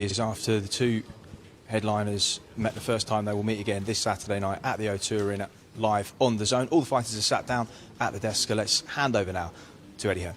Is after the two headliners met the first time, they will meet again this Saturday night at the O2 Arena, live on the Zone. All the fighters are sat down at the desk, so let's hand over now to Eddie Hearn.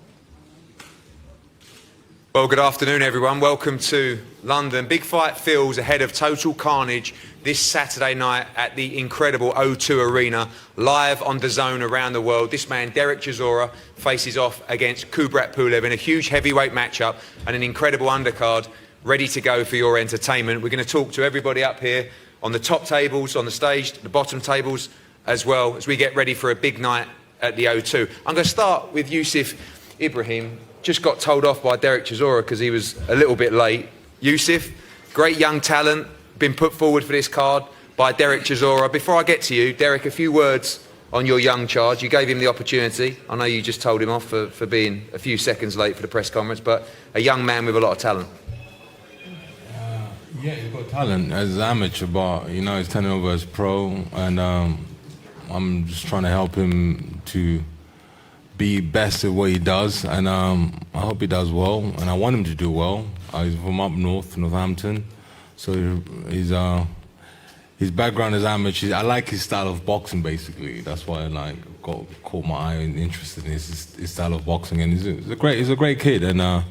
Well, good afternoon, everyone. Welcome to London. Big fight feels ahead of total carnage this Saturday night at the incredible O2 Arena, live on the Zone around the world. This man, Derek Chisora, faces off against Kubrat Pulev in a huge heavyweight matchup and an incredible undercard ready to go for your entertainment. We're going to talk to everybody up here on the top tables, on the stage, the bottom tables, as well as we get ready for a big night at the O2. I'm going to start with Yusuf Ibrahim. Just got told off by Derek Chisora because he was a little bit late. Yusuf, great young talent, been put forward for this card by Derek Chisora. Before I get to you, Derek, a few words on your young charge. You gave him the opportunity. I know you just told him off for being a few seconds late for the press conference, but a young man with a lot of talent. Yeah, he's got talent as an amateur, but you know he's turning over as pro, and I'm just trying to help him to be best at what he does, and I hope he does well, and I want him to do well. He's from up north, Northampton, so his background is amateur. I like his style of boxing, basically. That's why I caught my eye and interested in his style of boxing, and he's a great kid, and.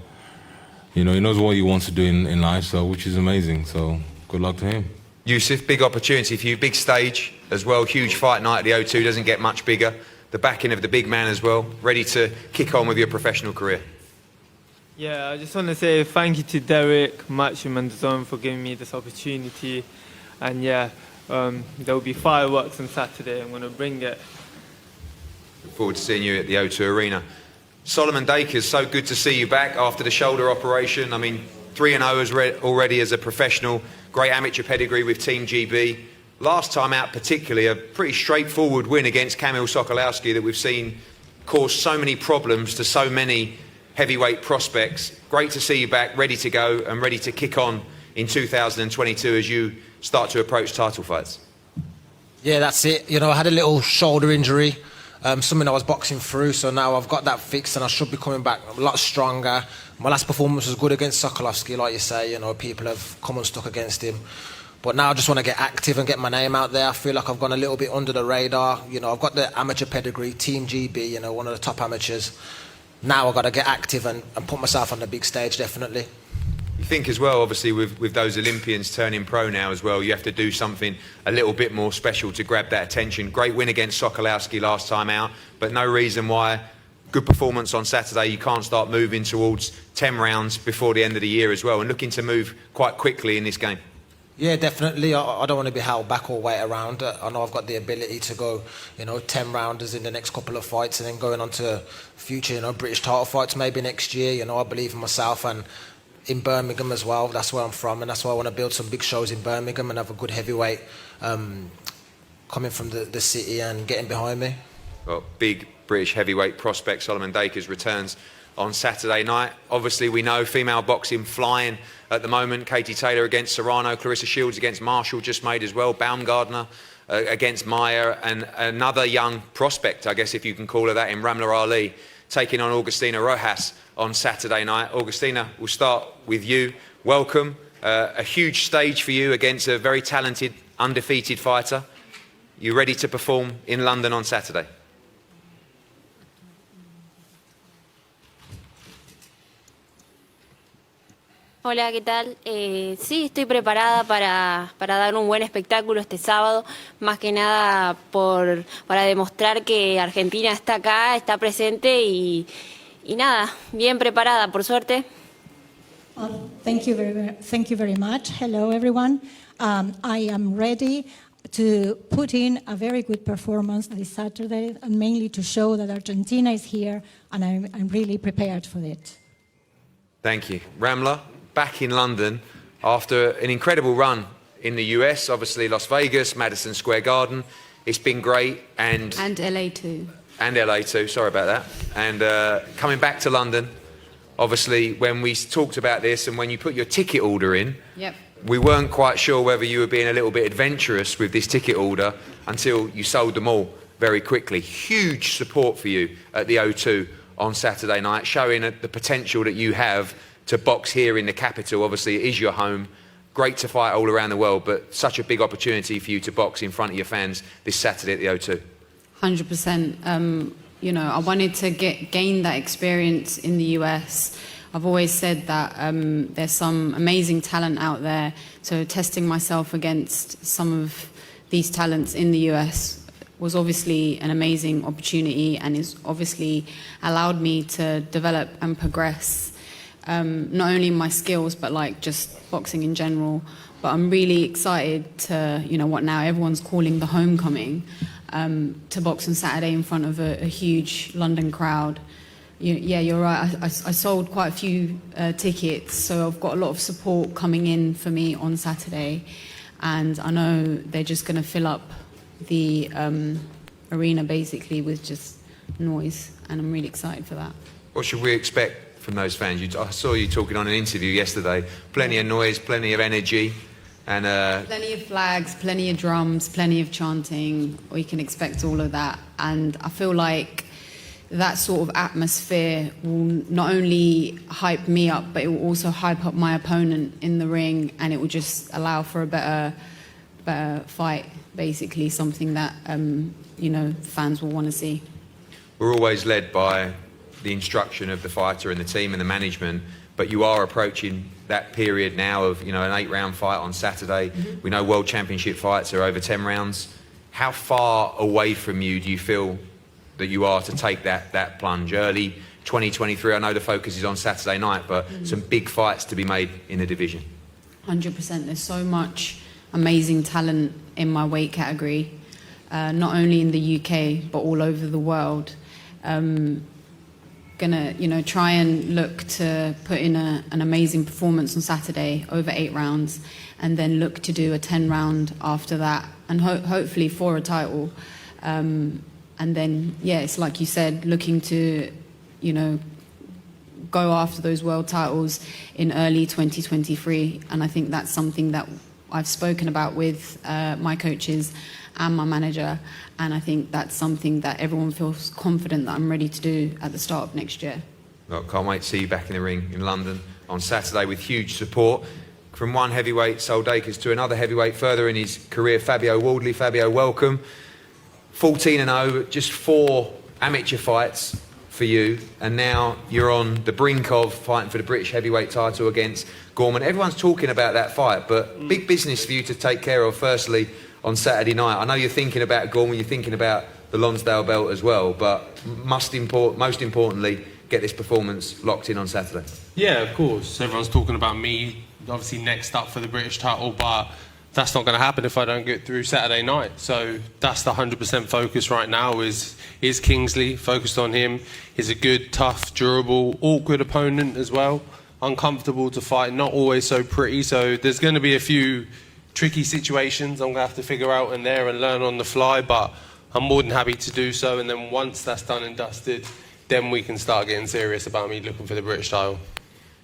You know, he knows what he wants to do in life, so which is amazing. So good luck to him. Yusuf, big opportunity for you, big stage as well, huge fight night at the O2, doesn't get much bigger. The backing of the big man as well, ready to kick on with your professional career. Yeah, I just want to say thank you to Derek, Matchroom and Zone for giving me this opportunity. And yeah, there will be fireworks on Saturday. I'm going to bring it. Look forward to seeing you at the O2 Arena. Solomon Dakers, so good to see you back after the shoulder operation. I mean, 3-0 already as a professional, great amateur pedigree with Team GB. Last time out particularly, a pretty straightforward win against Kamil Sokolowski that we've seen cause so many problems to so many heavyweight prospects. Great to see you back, ready to go and ready to kick on in 2022 as you start to approach title fights. Yeah, that's it. You know, I had a little shoulder injury. Something I was boxing through, so now I've got that fixed and I should be coming back a lot stronger. My last performance was good against Sokolowski, like you say. You know, people have come unstuck against him. But now I just want to get active and get my name out there. I feel like I've gone a little bit under the radar. You know, I've got the amateur pedigree, Team GB, you know, one of the top amateurs. Now I've got to get active and put myself on the big stage, definitely. You think as well, obviously, with those Olympians turning pro now as well, you have to do something a little bit more special to grab that attention. Great win against Sokolowski last time out, but no reason why. Good performance on Saturday. You can't start moving towards 10 rounds before the end of the year as well, and looking to move quite quickly in this game. Yeah, definitely. I don't want to be held back or wait around. I know I've got the ability to go, you know, 10 rounders in the next couple of fights and then going on to future, you know, British title fights maybe next year. You know, I believe in myself and in Birmingham as well. That's where I'm from, and that's why I want to build some big shows in Birmingham and have a good heavyweight coming from the city and getting behind me. Well, big British heavyweight prospect Solomon Dakers returns on Saturday night. Obviously, we know female boxing flying at the moment. Katie Taylor against Serrano, Clarissa Shields against Marshall just made as well, Baumgardner against Meyer, and another young prospect, I guess if you can call her that, in Ramla Ali, taking on Augustina Rojas on Saturday night. Augustina, we'll start with you. Welcome. A huge stage for you against a very talented, undefeated fighter. You ready to perform in London on Saturday? Hola, ¿qué tal? Sí, estoy preparada para dar un buen espectáculo este sábado, más que nada para demostrar que Argentina está acá, está presente y nada, bien preparada, por suerte. Thank you very much. Hello, everyone. I am ready to put in a very good performance this Saturday, and mainly to show that Argentina is here, and I'm really prepared for it. Thank you. Ramla, back in London after an incredible run in the US, obviously Las Vegas, Madison Square Garden. It's been great. And LA too. And LA too, sorry about that. And coming back to London, obviously when we talked about this and when you put your ticket order in, yep, we weren't quite sure whether you were being a little bit adventurous with this ticket order until you sold them all very quickly. Huge support for you at the O2 on Saturday night, showing the potential that you have to box here in the capital. Obviously, it is your home. Great to fight all around the world, but such a big opportunity for you to box in front of your fans this Saturday at the O2. 100%. You know, I wanted to gain that experience in the US. I've always said that there's some amazing talent out there, so testing myself against some of these talents in the US was obviously an amazing opportunity, and is obviously allowed me to develop and progress, not only my skills, but like just boxing in general. But I'm really excited to, you know, what now everyone's calling the homecoming, to box on Saturday in front of a huge London crowd. Yeah, you're right. I sold quite a few tickets, so I've got a lot of support coming in for me on Saturday, and I know they're just going to fill up the arena basically with just noise, and I'm really excited for that. What should we expect from those fans? I saw you talking on an interview yesterday. Plenty of noise, plenty of energy, and plenty of flags, plenty of drums, plenty of chanting. We can expect all of that, and I feel like that sort of atmosphere will not only hype me up, but it will also hype up my opponent in the ring, and it will just allow for a better fight, basically, something that you know, fans will want to see. We're always led by the instruction of the fighter and the team and the management, but you are approaching that period now of, you know, an 8-round fight on Saturday. We know World Championship fights are over 10 rounds. How far away from you do you feel that you are to take that plunge? Early 2023, I know the focus is on Saturday night, but some big fights to be made in the division. 100%. There's so much amazing talent in my weight category, not only in the UK, but all over the world. Gonna, you know, try and look to put in an amazing performance on Saturday over 8 rounds, and then look to do a 10-round after that, and hopefully for a title. And then, yeah, it's like you said, looking to, you know, go after those world titles in early 2023. And I think that's something that I've spoken about with my coaches and my manager. And I think that's something that everyone feels confident that I'm ready to do at the start of next year. Look, can't wait to see you back in the ring in London on Saturday with huge support from one heavyweight, Soldakers, to another heavyweight further in his career, Fabio Wardley. Fabio, welcome. 14-0, just 4 amateur fights for you, and now you're on the brink of fighting for the British heavyweight title against Gorman. Everyone's talking about that fight, but big business for you to take care of firstly on Saturday night. I know you're thinking about Gorman, you're thinking about the Lonsdale belt as well, but most importantly, get this performance locked in on Saturday. Yeah, of course. Everyone's talking about me, obviously next up for the British title, but that's not going to happen if I don't get through Saturday night. So that's the 100% focus right now is Kingsley, focused on him. He's a good, tough, durable, awkward opponent as well. Uncomfortable to fight, not always so pretty. So there's going to be a few tricky situations I'm going to have to figure out in there and learn on the fly, but I'm more than happy to do so. And then once that's done and dusted, then we can start getting serious about me looking for the British title.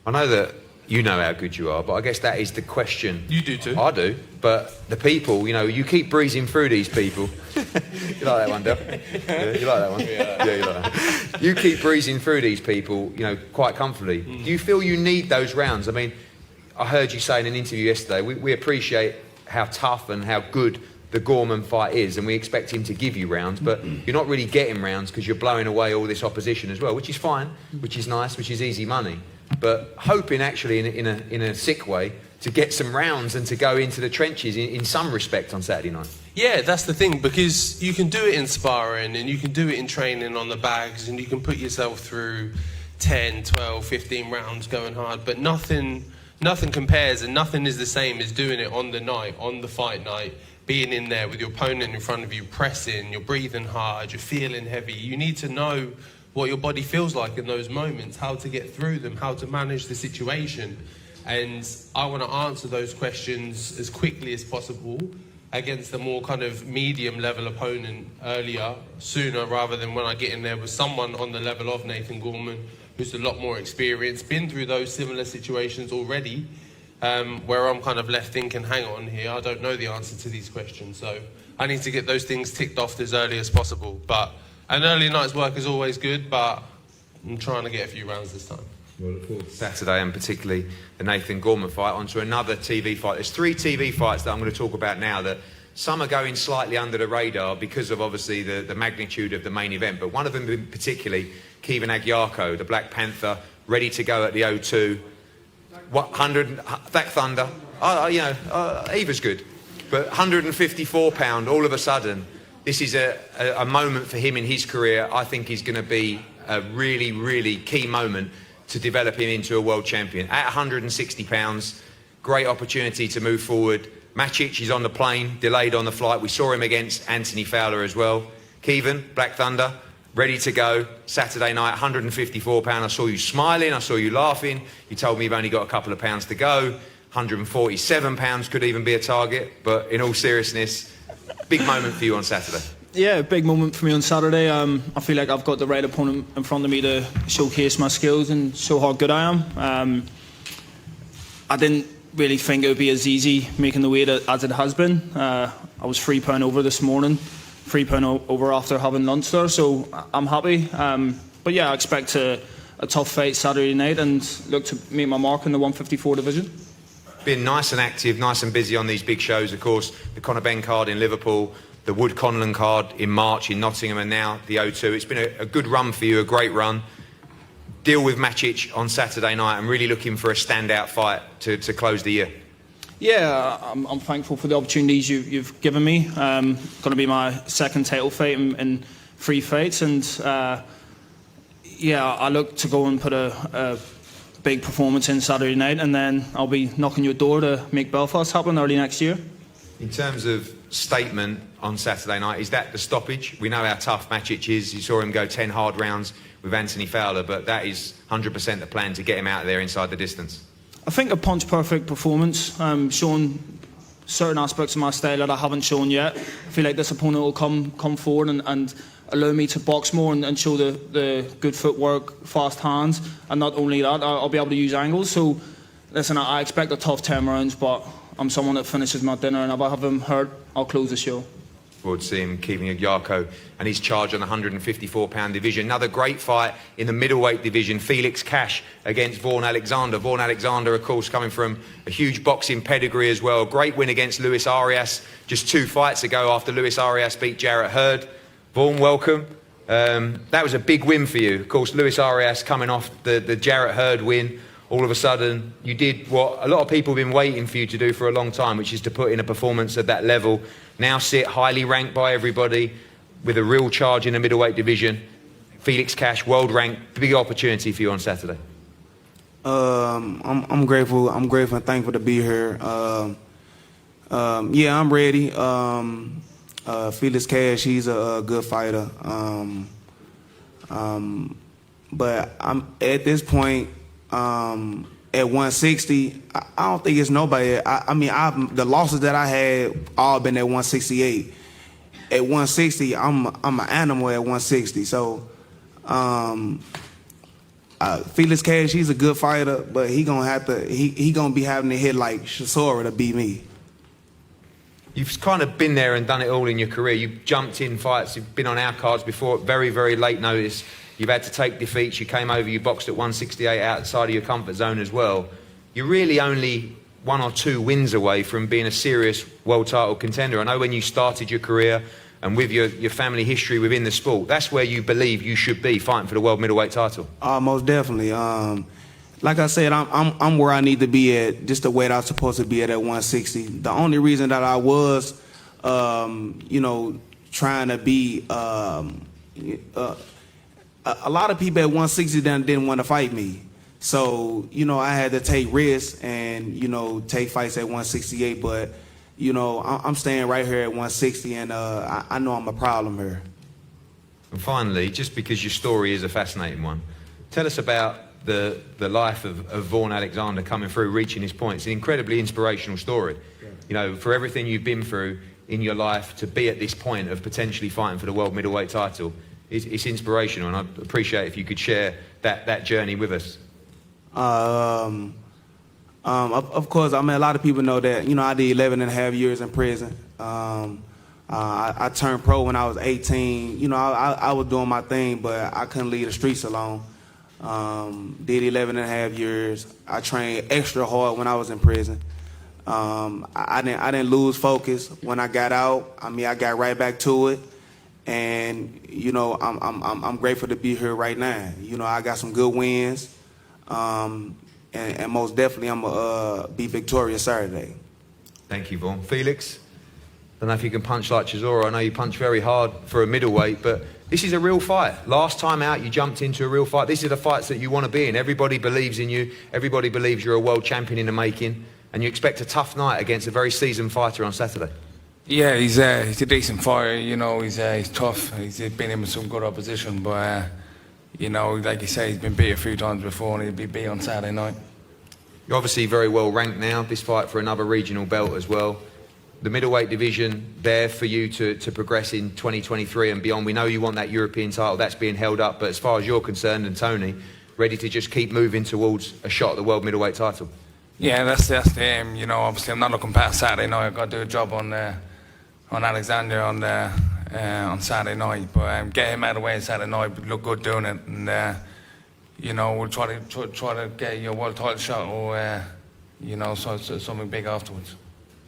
I know that you know how good you are, but I guess that is the question. You do too. I do, but the people, you know, you keep breezing through these people. You like that one, Del? Yeah, you like that one? Yeah, you like that. You keep breezing through these people, you know, quite comfortably. Do you feel you need those rounds? I mean, I heard you say in an interview yesterday, we appreciate how tough and how good the Gorman fight is, and we expect him to give you rounds, but you're not really getting rounds because you're blowing away all this opposition as well, which is fine, which is nice, which is easy money. But hoping actually in a sick way to get some rounds and to go into the trenches in some respect on Saturday night. Yeah, that's the thing, because you can do it in sparring and you can do it in training on the bags, and you can put yourself through 10, 12, 15 rounds going hard, but nothing compares, and nothing is the same as doing it on the night, on the fight night, being in there with your opponent in front of you, pressing, you're breathing hard, you're feeling heavy. You need to know what your body feels like in those moments, how to get through them, how to manage the situation. And I want to answer those questions as quickly as possible against a more kind of medium level opponent earlier, sooner, rather than when I get in there with someone on the level of Nathan Gorman, who's a lot more experienced, been through those similar situations already, where I'm kind of left thinking, hang on here, I don't know the answer to these questions. So I need to get those things ticked off as early as possible. But an early night's work is always good, but I'm trying to get a few rounds this time. Well, look forward to Saturday, and particularly the Nathan Gorman fight. Onto another TV fight. There's 3 TV fights that I'm going to talk about now that some are going slightly under the radar because of obviously the magnitude of the main event. But one of them particularly, Kevin Agyarko, the Black Panther, ready to go at the O2. 100, Black Thunder, either's good. But 154 pound, all of a sudden, this is a moment for him in his career. I think is going to be a really, really key moment to develop him into a world champion. At 160 pounds, great opportunity to move forward. Macic is on the plane, delayed on the flight. We saw him against Anthony Fowler as well. Kevin, Black Thunder, ready to go. Saturday night, 154 pound. I saw you smiling, I saw you laughing. You told me you've only got a couple of pounds to go. 147 pounds could even be a target. But in all seriousness, big moment for you on Saturday. Yeah, big moment for me on Saturday. I feel like I've got the right opponent in front of me to showcase my skills and show how good I am. I didn't really think it would be as easy making the weight as it has been. I was £3 over this morning, £3 over after having lunch there, so I'm happy. But yeah, I expect a tough fight Saturday night and look to make my mark in the 154 division. Been nice and active, nice and busy on these big shows, of course. The Conor Benn card in Liverpool, the Wood Conlan card in March in Nottingham, and now the O2. It's been a good run for you, a great run. Deal with Macic on Saturday night. I'm really looking for a standout fight to close the year. Yeah, I'm thankful for the opportunities you've given me. Going to be my second title fight in 3 fights, and I look to go and put a big performance in Saturday night, and then I'll be knocking your door to make Belfast happen early next year. In terms of statement on Saturday night, is that the stoppage? We know how tough Macic is. You saw him go 10 hard rounds with Anthony Fowler, but that is 100% the plan to get him out of there inside the distance. I think a punch-perfect performance, showing certain aspects of my style that I haven't shown yet. I feel like this opponent will come forward and allow me to box more and show the good footwork, fast hands, and not only that, I'll be able to use angles. So, listen, I expect a tough 10 rounds, but I'm someone that finishes my dinner, and if I have him hurt, I'll close the show. Forward to see him keeping Agyarko and his charge on the 154-pound division. Another great fight in the middleweight division. Felix Cash against Vaughan Alexander. Vaughan Alexander, of course, coming from a huge boxing pedigree as well. Great win against Luis Arias just 2 fights ago after Luis Arias beat Jarrett Hurd. Vaughan, welcome. That was a big win for you. Of course, Luis Arias coming off the Jarrett Hurd win. All of a sudden, you did what a lot of people have been waiting for you to do for a long time, which is to put in a performance at that level. Now sit highly ranked by everybody with a real charge in the middleweight division. Felix Cash, world ranked, big opportunity for you on Saturday. I'm grateful. I'm grateful and thankful to be here. I'm ready. Felix Cash, he's a good fighter. But I'm at this point. At 160, I don't think it's nobody. I mean, the losses that I had all been at 168. At 160, I'm an animal at 160. So, Felix Cash, he's a good fighter, but he gonna be having to hit like Chisora to beat me. You've kind of been there and done it all in your career. You've jumped in fights. You've been on our cards before at very, very late notice. You've had to take defeats. You came over, you boxed at 168 outside of your comfort zone as well. You're really only 1 or 2 wins away from being a serious world title contender. I know when you started your career and with your family history within the sport, that's where you believe you should be, fighting for the world middleweight title. Most definitely. Like I said, I'm where I need to be at, just the weight I was supposed to be at 160. The only reason that I was, trying to be... a lot of people at 160 didn't want to fight me. So, I had to take risks and, take fights at 168. But, I'm staying right here at 160, and I know I'm a problem here. And finally, just because your story is a fascinating one, tell us about the life of Vaughan Alexander coming through, reaching his point. It's an incredibly inspirational story. For everything you've been through in your life to be at this point of potentially fighting for the world middleweight title. It's inspirational, and I'd appreciate if you could share that journey with us. Of course, I mean, a lot of people know that, I did 11 and a half years in prison. I turned pro when I was 18. I was doing my thing, but I couldn't leave the streets alone. Did 11 and a half years. I trained extra hard when I was in prison. I didn't lose focus when I got out. I mean, I got right back to it, and you know, I'm grateful to be here right now. You know, I got some good wins, and most definitely I'm gonna be victorious Saturday. Thank you, Vaughn. Felix, I don't know if you can punch like Chisora. I know you punch very hard for a middleweight, but this is a real fight. Last time out, you jumped into a real fight. These are the fights that you want to be in. Everybody believes in you. Everybody believes you're a world champion in the making. And you expect a tough night against a very seasoned fighter on Saturday. Yeah, he's a decent fighter. You know, he's tough. He's been in with some good opposition, but you know, like you say, he's been beat a few times before, and he'll be beat on Saturday night. You're obviously very well ranked now. This fight for another regional belt as well. The middleweight division there for you to progress in 2023 and beyond. We know you want that European title. That's being held up. But as far as you're concerned, and Tony, ready to just keep moving towards a shot at the world middleweight title. Yeah, that's the aim. You know, obviously I'm not looking past Saturday night. I've got to do a job on Alexander on Saturday night. But get him out of the way Saturday night, look good doing it, and you know, we'll try to get your world title shot, or you know, so something big afterwards.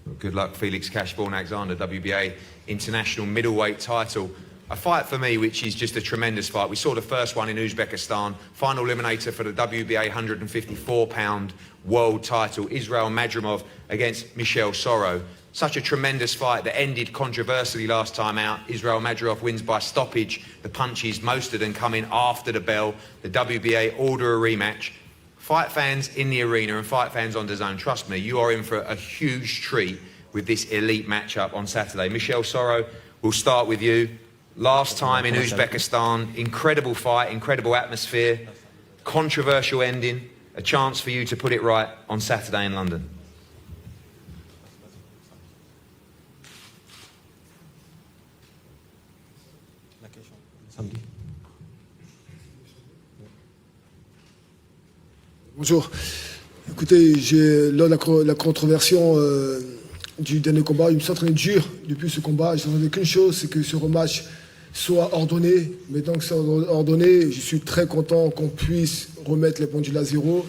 Well, good luck, Felix Cashborn Alexander, WBA international middleweight title. A fight for me which is just a tremendous fight. We saw the first one in Uzbekistan, final eliminator for the WBA 154-pound world title, Israel Madrimov against Michel Soro. Such a tremendous fight that ended controversially last time out. Israel Madrimov wins by stoppage. The punches, most of them coming after the bell. The WBA order a rematch. Fight fans in the arena and fight fans on DAZN, trust me, you are in for a huge treat with this elite matchup on Saturday. Michel Soro, we'll start with you. Last time in Uzbekistan, incredible fight, incredible atmosphere, controversial ending, a chance for you to put it right on Saturday in London. Bonjour. Écoutez, lors de la controversion du dernier combat, il me semble dur depuis ce combat. Je n'attendais qu'une chose, c'est que ce rematch soit ordonné. Maintenant que c'est ordonné, je suis très content qu'on puisse remettre les pendules à zéro.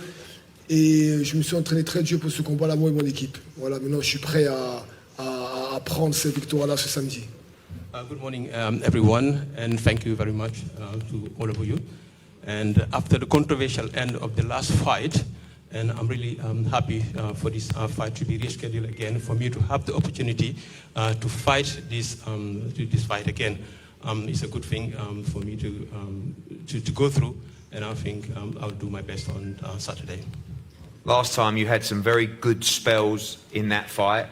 Et je me suis entraîné très dur pour ce combat-là, moi et mon équipe. Voilà, maintenant je suis prêt à prendre cette victoire-là ce samedi. Good morning, everyone, and thank you very much to all of you. And after the controversial end of the last fight, and I'm really happy for this fight to be rescheduled again, for me to have the opportunity to fight this fight again. It's a good thing for me to go through, and I think I'll do my best on Saturday. Last time you had some very good spells in that fight.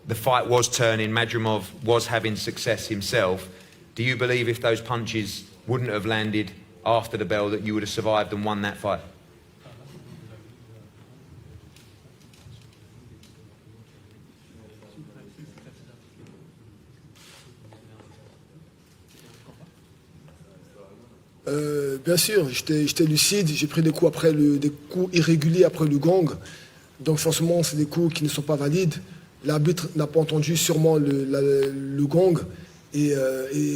The fight was turning, Madrimov was having success himself. Do you believe if those punches wouldn't have landed after the bell that you would have survived and won that fight? Bien sûr, j'étais lucide, j'ai pris des coups des coups irréguliers après le gong. Donc forcément, c'est des coups qui ne sont pas valides. L'arbitre n'a pas entendu sûrement le gong. Et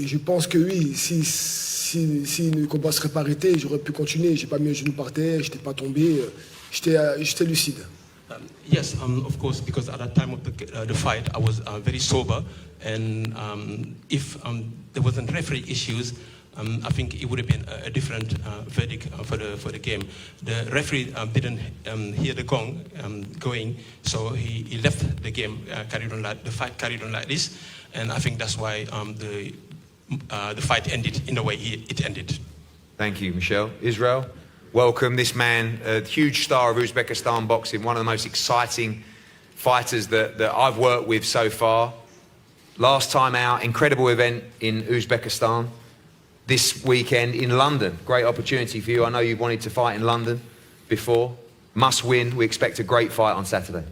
je pense que oui, si le combat ne serait pas arrêté, j'aurais pu continuer. J'ai pas mis un genou par terre, j'étais pas tombé, j'étais lucide. Yes, of course, because at that time of the fight, I was very sober, and if there wasn't referee issues, I think it would have been a different verdict for the game. The referee didn't hear the gong going, so he left the game, the fight carried on like this, and I think that's why the fight ended in the way it ended. Thank you, Michel. Israel, welcome. This man, a huge star of Uzbekistan boxing, one of the most exciting fighters that I've worked with so far. Last time out, incredible event in Uzbekistan. This weekend in London, great opportunity for you. I know you've wanted to fight in London before. Must win. We expect a great fight on Saturday.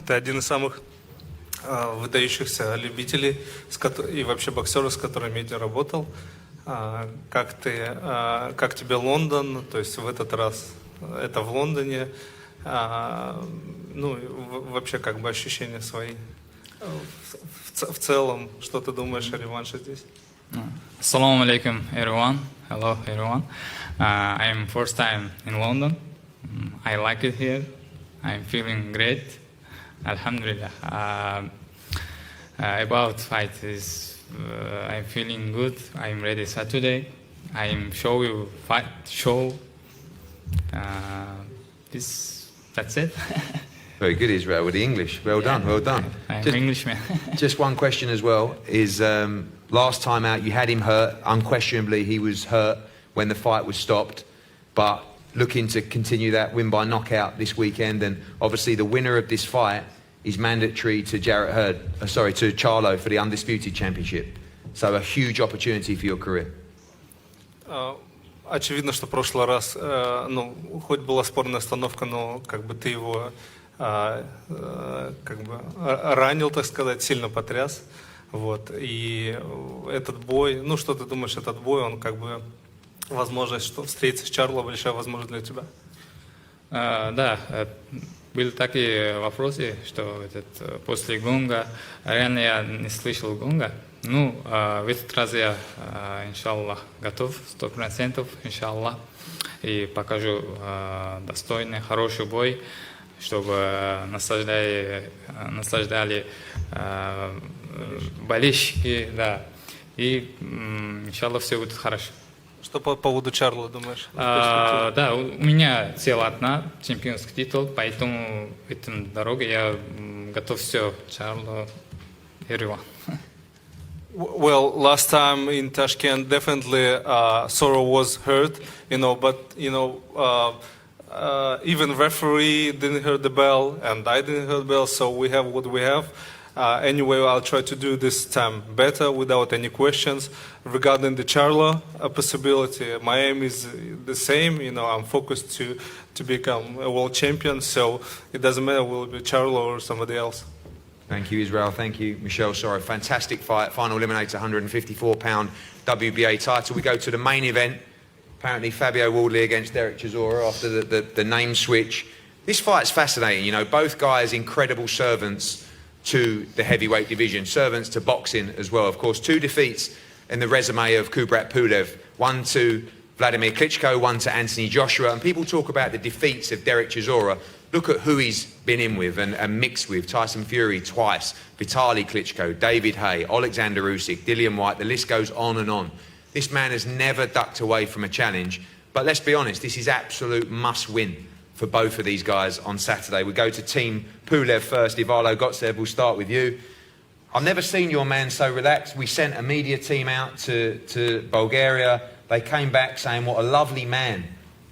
Ты один из самых выдающихся любителей и вообще боксеров, с которыми я работал. Как тебе Лондон? То есть в этот раз это в Лондоне. Ну, вообще как бы ощущения свои. В целом, что ты думаешь о реванше здесь? Assalamu alaikum, everyone. Hello, everyone. I am first time in London. I like it here. I'm feeling great. Alhamdulillah. About fight is, I'm feeling good. I'm ready Saturday. I'm show you fight show. That's it. Very good, Israel, with the English. Well done, well done. I'm Englishman. Just one question as well is last time out you had him hurt. Unquestionably he was hurt when the fight was stopped, but looking to continue that win by knockout this weekend, and obviously the winner of this fight is mandatory to to Charlo for the Undisputed Championship. So a huge opportunity for your career. Очевидно, что в прошлый раз, ну, хоть была спорная остановка, но как бы ты его как бы ранил, так сказать, сильно потряс. Вот. И этот бой, ну что ты думаешь, этот бой, он как бы возможность, что встретиться с Чарло, большая возможность для тебя? Да, были такие вопросы, что после гонга, реально я не слышал гонга. Ну, в этот раз я, иншаллах, готов, 100%, иншаллах, и покажу достойный, хороший бой, чтобы наслаждали болельщики, да, и, иншаллах, все будет хорошо. Что по поводу Чарло думаешь? Да, у меня цель одна, чемпионский титул, поэтому в этом дороге я готов все, Чарло, everyone. Well, last time in Tashkent, definitely Soro was hurt, you know, but, you know, even referee didn't hear the bell, and I didn't hear the bell, so we have what we have. Anyway, I'll try to do this time better without any questions. Regarding the Charlo possibility, my aim is the same, you know, I'm focused to become a world champion, so it doesn't matter will it be Charlo or somebody else. Thank you, Israel. Thank you, Michelle. Sorry, fantastic fight. Final eliminator, 154-pound WBA title. We go to the main event. Apparently, Fabio Wardley against Derek Chisora after the name switch. This fight's fascinating. You know, both guys incredible servants to the heavyweight division, servants to boxing as well. Of course, 2 defeats in the resume of Kubrat Pulev. 1 to Vladimir Klitschko, 1 to Anthony Joshua. And people talk about the defeats of Derek Chisora. Look at who he's been in with and mixed with. Tyson Fury twice, Vitaly Klitschko, David Haye, Alexander Usyk, Dillian White, the list goes on and on. This man has never ducked away from a challenge. But let's be honest, this is absolute must-win for both of these guys on Saturday. We go to Team Pulev first. Ivalo Gotsev, we'll start with you. I've never seen your man so relaxed. We sent a media team out to Bulgaria. They came back saying what a lovely man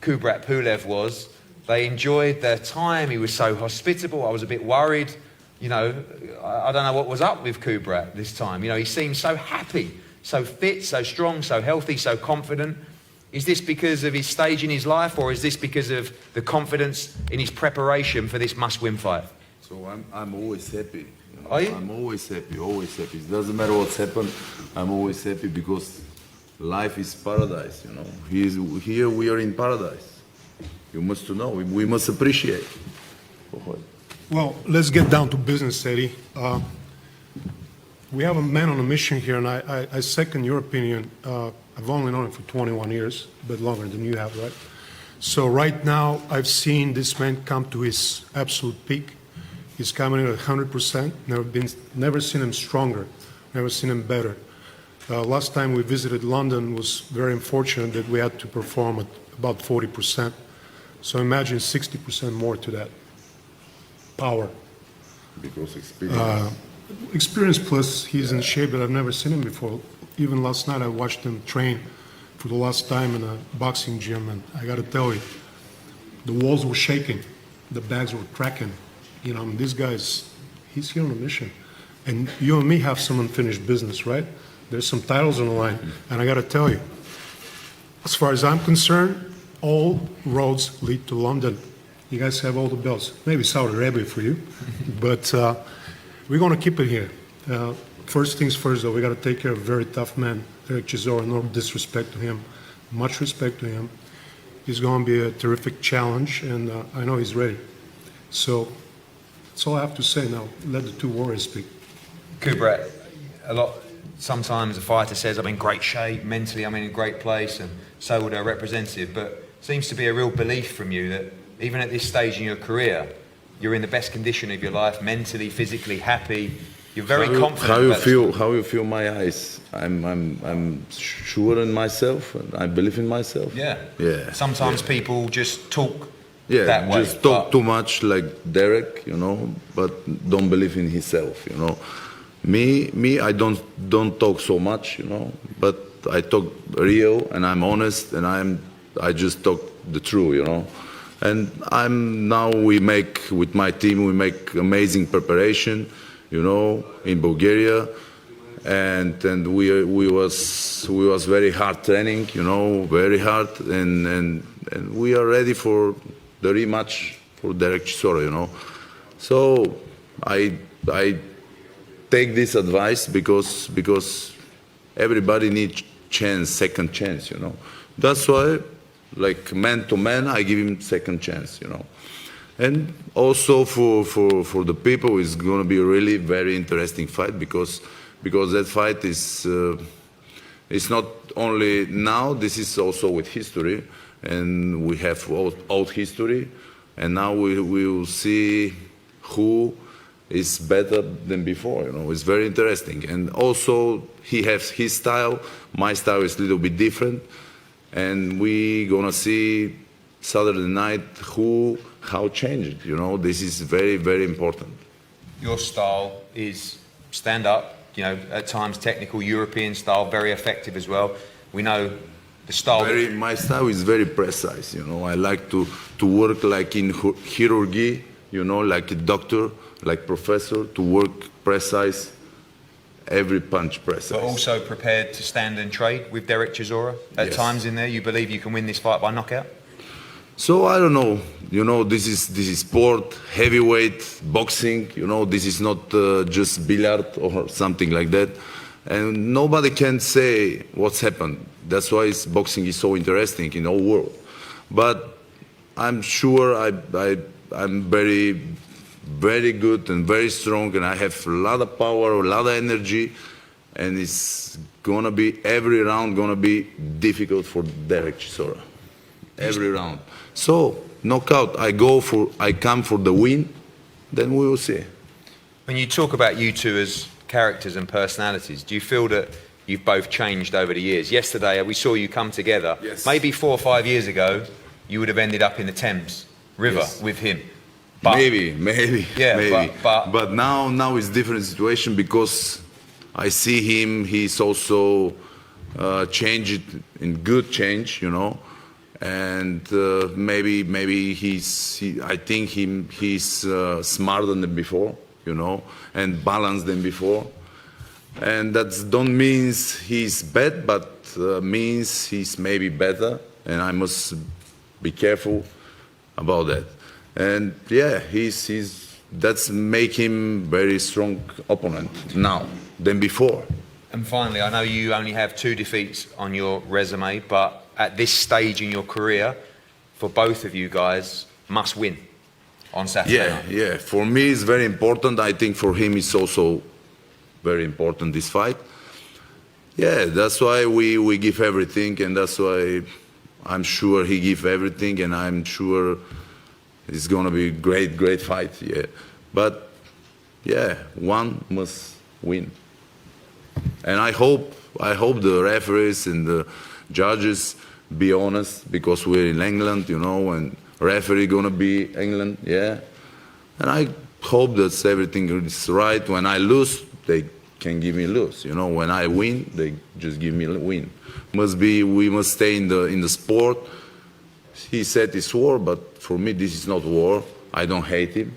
Kubrat Pulev was. They enjoyed their time. He was so hospitable. I was a bit worried. You know, I don't know what was up with Kubrat this time. You know, he seemed so happy, so fit, so strong, so healthy, so confident. Is this because of his stage in his life, or is this because of the confidence in his preparation for this must-win fight? So I'm always happy. You know? Are you? I'm always happy, always happy. It doesn't matter what's happened. I'm always happy because life is paradise, you know. Here we are in paradise. You must know. We must appreciate. Well, let's get down to business, Eddie. We have a man on a mission here, and I second your opinion. I've only known him for 21 years, a bit longer than you have, right? So right now, I've seen this man come to his absolute peak. He's coming in at 100%. Never seen him stronger. Never seen him better. Last time we visited London was very unfortunate that we had to perform at about 40%. So imagine 60% more to that power. Because experience. Experience plus he's in shape that I've never seen him before. Even last night I watched him train for the last time in a boxing gym, and I got to tell you, the walls were shaking, the bags were cracking. You know, this guy's, he's here on a mission. And you and me have some unfinished business, right? There's some titles on the line, and I got to tell you, as far as I'm concerned, all roads lead to London. You guys have all the belts. Maybe Saudi Arabia for you, but we're going to keep it here. First things first, though, we got to take care of a very tough man, Derek Chisora. No disrespect to him, much respect to him. He's going to be a terrific challenge, and I know he's ready. So that's all I have to say now. Let the two warriors speak. Kubrat, a lot sometimes a fighter says, I'm in great shape, mentally I'm in a great place, and so will their representative, but seems to be a real belief from you that even at this stage in your career, you're in the best condition of your life, mentally, physically, happy. You're very confident. How you feel my eyes? I'm sure in myself, and I believe in myself. Yeah. Yeah. Sometimes people just talk Yeah, that way. just talk too much like Derek, but don't believe in himself, Me, I don't talk so much, but I talk real and I'm honest and I just talk the truth, And with my team, we make amazing preparation, in Bulgaria, and we was very hard training, very hard, and we are ready for the rematch for Derek Chisora, So I take this advice because everybody needs second chance, That's why, like man to man, I give him second chance, And also for the people, it's going to be a really very interesting fight because that fight is it's not only now. This is also with history, and we have old history, and now we will see who is better than before. It's very interesting, and also he has his style. My style is a little bit different, and we gonna see Saturday night how change it. This is very, very important. Your style is stand up, at times technical European style, very effective as well. We know the style. My style is very precise. I like to work like in chirurgy. Like a doctor, like professor, to work precise. Every punch precise. But also prepared to stand and trade with Derek Chisora. At times in there, you believe you can win this fight by knockout? So I don't know. This is sport, heavyweight, boxing. This is not just billiard or something like that. And nobody can say what's happened. That's why boxing is so interesting in the whole world. But I'm sure I'm very, very good and very strong, and I have a lot of power, a lot of energy, and it's gonna be every round gonna be difficult for Derek Chisora. Every round. So knockout. I come for the win. Then we will see. When you talk about you two as characters and personalities, do you feel that you've both changed over the years? Yesterday we saw you come together. Yes. Maybe 4 or 5 years ago, you would have ended up in the Thames River with him. But, maybe. Yeah, maybe. But now it's different situation because I see him. He's also changed in good change, and maybe I think he's smarter than before, and balanced than before. And that don't means he's bad, but means he's maybe better, and I must be careful about that. And yeah, that's make him very strong opponent now than before. And finally, I know you only have 2 defeats on your resume, but at this stage in your career, for both of you guys, must win on Saturday night. Yeah. For me, it's very important. I think for him, it's also very important, this fight. Yeah, that's why we give everything, and that's why I'm sure he give everything, and I'm sure it's going to be a great fight, yeah. But, yeah, one must win. And I hope the referees and the judges be honest, because we're in England, and referee going to be England, yeah. And I hope that everything is right. When I lose, they can give me lose. When I win, they just give me win. We must stay in the sport. He said it's war, but for me this is not war. I don't hate him.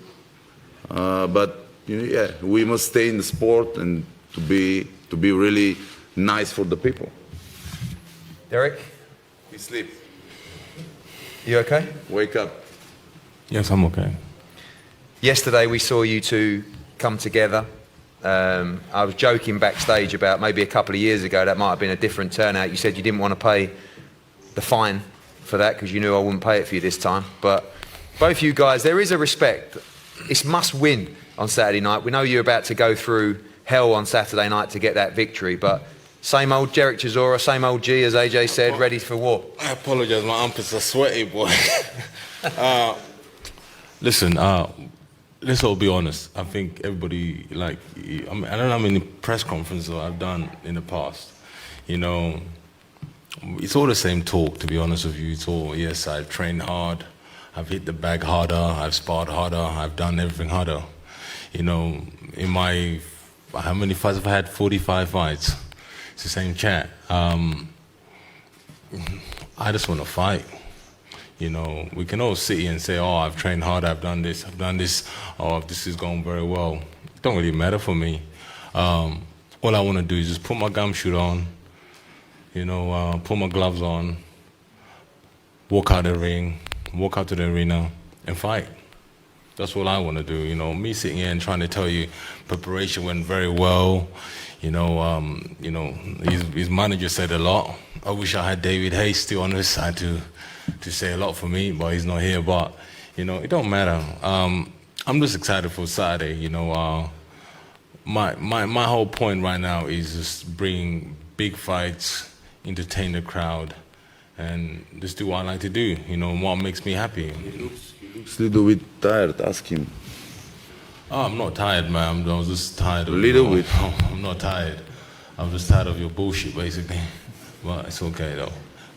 But yeah, we must stay in the sport and to be really nice for the people. Derek? He sleep. You okay? Wake up. Yes, I'm okay. Yesterday we saw you two come together. I was joking backstage about maybe a couple of years ago that might have been a different turnout. You said you didn't want to pay the fine for that because you knew I wouldn't pay it for you this time. But both you guys, there is a respect. It's must win on Saturday night. We know you're about to go through hell on Saturday night to get that victory. But same old Derek Chisora, same old G, as AJ said, ready for war. I apologize, my armpits are sweaty, boy. Listen, let's all be honest. I think everybody, like, I don't know how many press conferences I've done in the past. You know, it's all the same talk, to be honest with you. It's all, yes, I've trained hard, I've hit the bag harder, I've sparred harder, I've done everything harder. You know, in my, how many fights have I had? 45 fights. It's the same chat. I just want to fight. You know, we can all sit here and say, oh, I've trained hard, I've done this, oh, this is going very well. It don't really matter for me. All I want to do is just put my gumshoe on, you know, put my gloves on, walk out the ring, walk out to the arena and fight. That's all I want to do. You know, me sitting here and trying to tell you preparation went very well. You know, his manager said a lot. I wish I had David Hayes still on his side to say a lot for me, but he's not here. But, you know, it don't matter. I'm just excited for Saturday. You know, my whole point right now is just bring big fights, entertain the crowd, and just do what I like to do. You know, what makes me happy. He looks a little bit tired. Ask him. Oh, I'm not tired, man. I was just tired. A little bit. I'm not tired. I'm just tired of your bullshit, basically. But it's okay, though.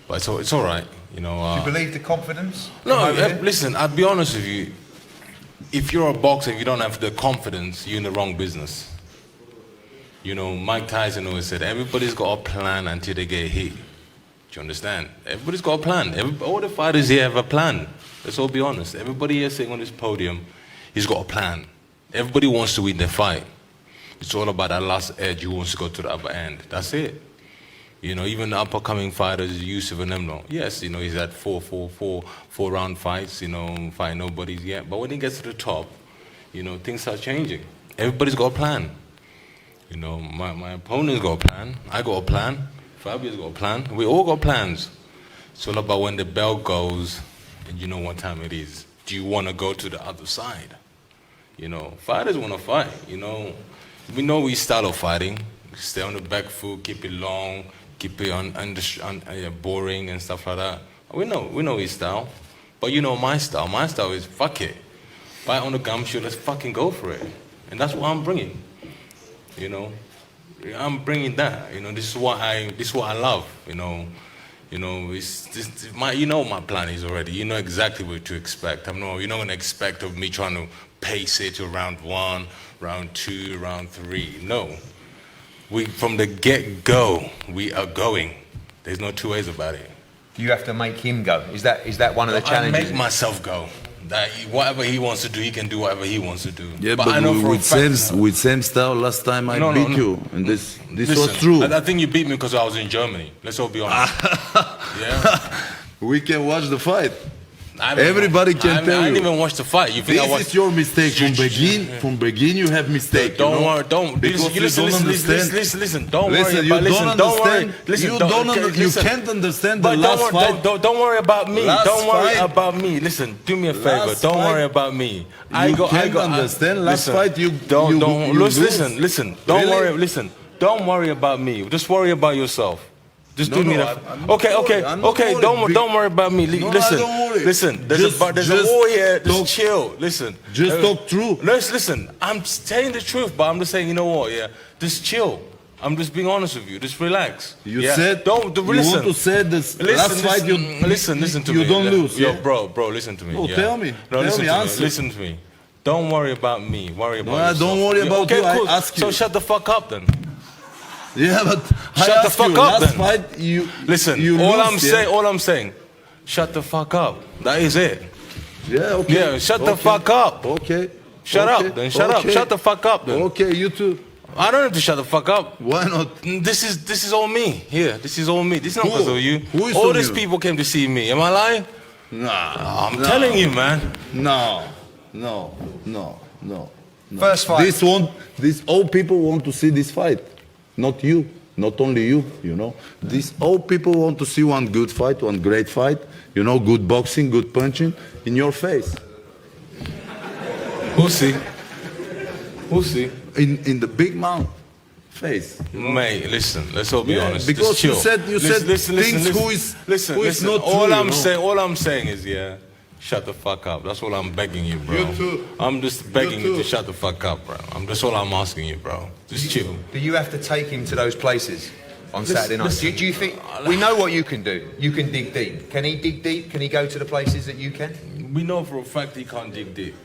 But it's all right, you know. Do you believe the confidence? No, listen, I'll be honest with you. If you're a boxer, if you don't have the confidence, you're in the wrong business. You know, Mike Tyson always said, everybody's got a plan until they get hit. Do you understand? Everybody's got a plan. All the fighters here have a plan. Let's all be honest. Everybody here sitting on this podium, he's got a plan. Everybody wants to win their fight. It's all about that last edge who wants to go to the upper end. That's it. You know, even the upper-coming fighters, Yusuf and them, yes, you know, he's had four-round fights, you know, fighting nobodies yet. But when he gets to the top, you know, things start changing. Everybody's got a plan. You know, my opponent's got a plan. I got a plan. Fabio's got a plan. We all got plans. It's all about when the bell goes and you know what time it is. Do you want to go to the other side? You know, fighters want to fight, you know. We know we style of fighting. Stay on the back foot, keep it long, keep it boring and stuff like that. We know his style. But you know my style. My style is fuck it. Fight on the gumshoe, let's fucking go for it. And that's what I'm bringing. You know, I'm bringing that. You know, this is what I love. You know, you know my plan is already. You know exactly what to expect. You're not gonna expect of me trying to pace it to round 1, round 2, round 3. No. From the get-go, we are going. There's no two ways about it. Do you have to make him go? Is that one of the challenges? I make myself go. That whatever he wants to do, he can do whatever he wants to do. Yeah, but I know with same style, last time I beat you, and this was true. I think you beat me because I was in Germany. Let's all be honest. Yeah. We can watch the fight. Everybody can tell you. I didn't even watch the fight. You think this is your mistake from begin. You have mistake. Don't worry. Because you don't understand. Listen. Don't worry about. You can't understand the last fight. Don't worry about me. Don't worry about me. Listen, do me a favor. Don't worry about me. You can't understand last fight. Listen. Don't worry. Listen. Don't worry about me. Just worry about yourself. Just do me that. Okay. Don't worry about me. Listen. There's a war here. Just chill. Listen. Just talk true. Listen. I'm telling the truth, but I'm just saying. You know what? Yeah. Just chill. I'm just being honest with you. Just relax. You said. Don't listen. You want to say this last fight. Listen to me. You don't lose. Yo, bro. Listen to me. Oh, tell me. No, Answer. Listen to me. Don't worry about me. Worry about yourself. Don't worry about you. Cool. I ask you. So shut the fuck up then. Yeah, but shut the fuck up then. Fight, listen, all I'm saying, shut the fuck up. That is it. Yeah, okay. Yeah, shut the fuck up. Okay. Shut up then. Shut up. Shut the fuck up then. Okay, you too. I don't have to shut the fuck up. Why not? This is all me. Here, this is all me. This is not because of you. Who is all these people came to see me. Am I lying? Nah. I'm telling you, man. No. First fight. These old people want to see this fight. Not you, not only you, you know. These old people want to see one good fight, one great fight, you know, good boxing, good punching in your face. We'll see. In the big mouth. face. Mate, listen, let's all be honest. Because Just chill. you said things who is not all true, I'm saying, all I'm saying is, shut the fuck up. That's all I'm begging you, bro. You too. I'm just begging you to shut the fuck up, bro. That's all I'm asking you, bro. Just chill. Do you have to take him to those places on Saturday night? Do you think, we know what you can do. You can dig deep. Can he dig deep? Can he go to the places that you can? We know for a fact he can't dig deep.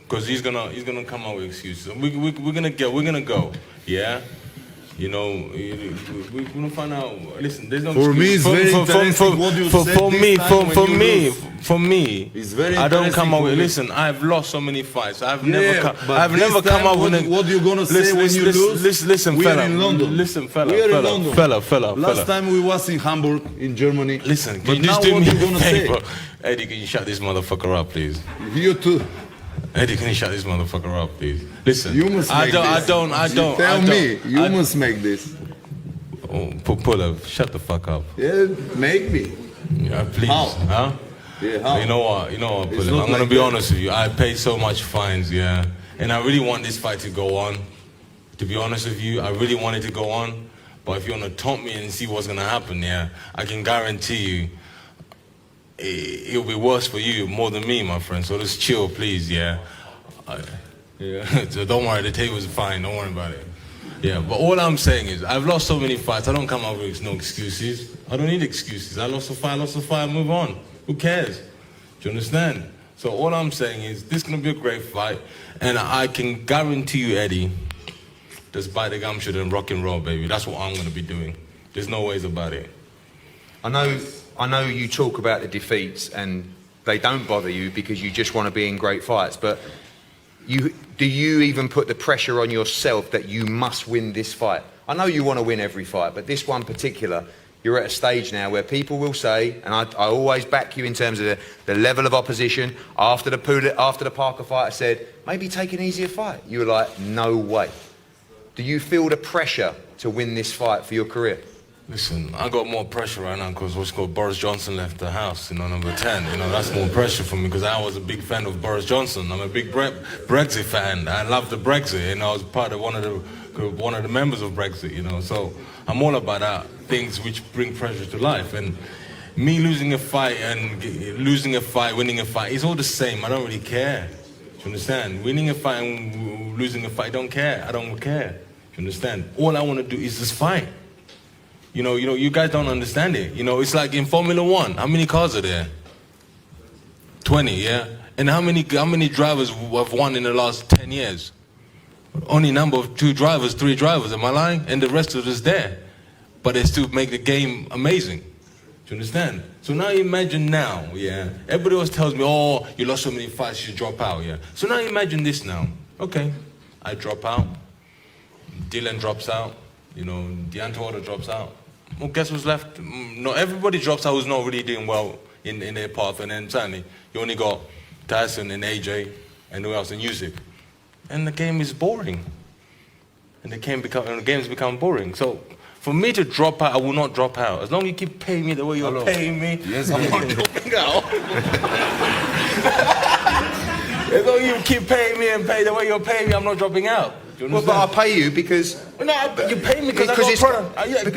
Because he's gonna come out with excuses. We're gonna go. Yeah? You know, we're gonna find out. Listen, there's no For me, it's very interesting what you said for me, it's very I don't come out with. for me. Listen, I've lost so many fights. I've but never this come time out with. what you gonna say when you lose? Listen, we fella. are in London. Listen, fella. We are in London. Fella. Last time we was in Hamburg, in Germany. Listen, can but you now just do what me you a gonna say? favor? Eddie, can you shut this motherfucker up, please? You too. Eddie, can you shut this motherfucker up, please? Listen, You must make this. Tell me, you must make this. Oh, Pulev, shut the fuck up. Yeah, make me. Yeah, please. How? Huh? Yeah, how? You know what, It's Pulev, not I'm gonna like be that. honest with you. I paid so much fines, yeah, and I really want this fight to go on. To be honest with you, I really want it to go on. But if you wanna taunt me and see what's gonna happen, yeah, I can guarantee you, it'll be worse for you more than me, my friend. So just chill, please, yeah. So don't worry, the table's fine. Don't worry about it. Yeah, but all I'm saying is, I've lost so many fights. I don't come up with no excuses. I don't need excuses. I lost a fight, move on. Who cares? Do you understand? So all I'm saying is, this is going to be a great fight. And I can guarantee you, Eddie, just bite the gumshoe and rock and roll, baby. That's what I'm going to be doing. There's no ways about it. I know you talk about the defeats and they don't bother you because you just want to be in great fights, but do you even put the pressure on yourself that you must win this fight? I know you want to win every fight, but this one particular, you're at a stage now where people will say, and I always back you in terms of the level of opposition. After the Parker fight, I said, maybe take an easier fight. You were like, no way. Do you feel the pressure to win this fight for your career? Listen, I got more pressure right now because what's called Boris Johnson left the house, number 10. That's more pressure for me because I was a big fan of Boris Johnson. I'm a big Brexit fan. I love the Brexit, and I was part of one of the members of Brexit, So I'm all about that, things which bring pressure to life. And me losing a fight and winning a fight, it's all the same. I don't really care. Do you understand? Winning a fight and losing a fight, I don't care. Do you understand? All I want to do is just fight. You guys don't understand it. It's like in Formula 1. How many cars are there? 20, yeah? And how many drivers have won in the last 10 years? Only number of 2 drivers, 3 drivers, am I lying? And the rest are just there. But they still make the game amazing. Do you understand? So now imagine now, yeah? Everybody always tells me, oh, you lost so many fights, you should drop out, yeah? So now imagine this now. Okay, I drop out. Dylan drops out. Deontay drops out. Well, guess who's left? No, everybody drops out who's not really doing well in their path. And then suddenly, you only got Tyson and AJ and who else? And Usyk. And the game is boring. And the game's become boring. So for me to drop out, I will not drop out. As long as you keep paying me the way you're paying me, Yes, I'm not dropping out. As long as you keep paying me and pay the way you're paying me, I'm not dropping out. Well, but I pay you because... No, you pay me because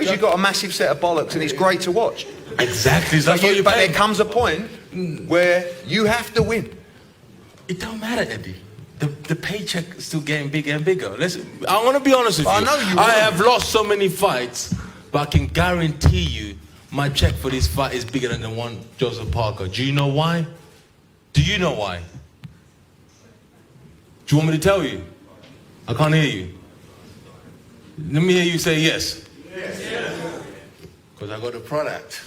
you've got a massive set of bollocks and it's great to watch. Exactly. But there comes a point where you have to win. It don't matter, Eddie. The paycheck is still getting bigger and bigger. I want to be honest with you. I have lost so many fights, but I can guarantee you my check for this fight is bigger than the one Joseph Parker. Do you know why? Do you know why? Do you want me to tell you? I can't hear you. Let me hear you say yes. Yes. Because I got the product.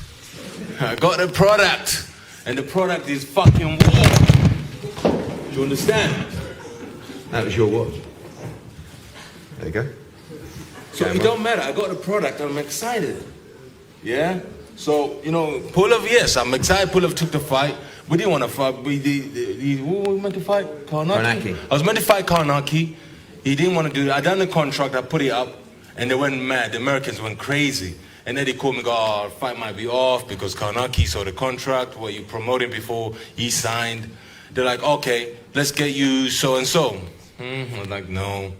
I got the product. And the product is fucking war. Do you understand? That was your watch. There you go. So it don't matter. I got the product. I'm excited. Yeah? So, Pulev, yes, I'm excited. Pulev took the fight. We didn't want to fight. Who were we meant to fight? Karnaki. I was meant to fight Karnaki. He didn't want to do that. I done the contract, I put it up, and they went mad. The Americans went crazy. And then they called me, fight might be off because Karnaki saw the contract, what you promoted before, he signed. They're like, okay, let's get you so-and-so. I was like, no.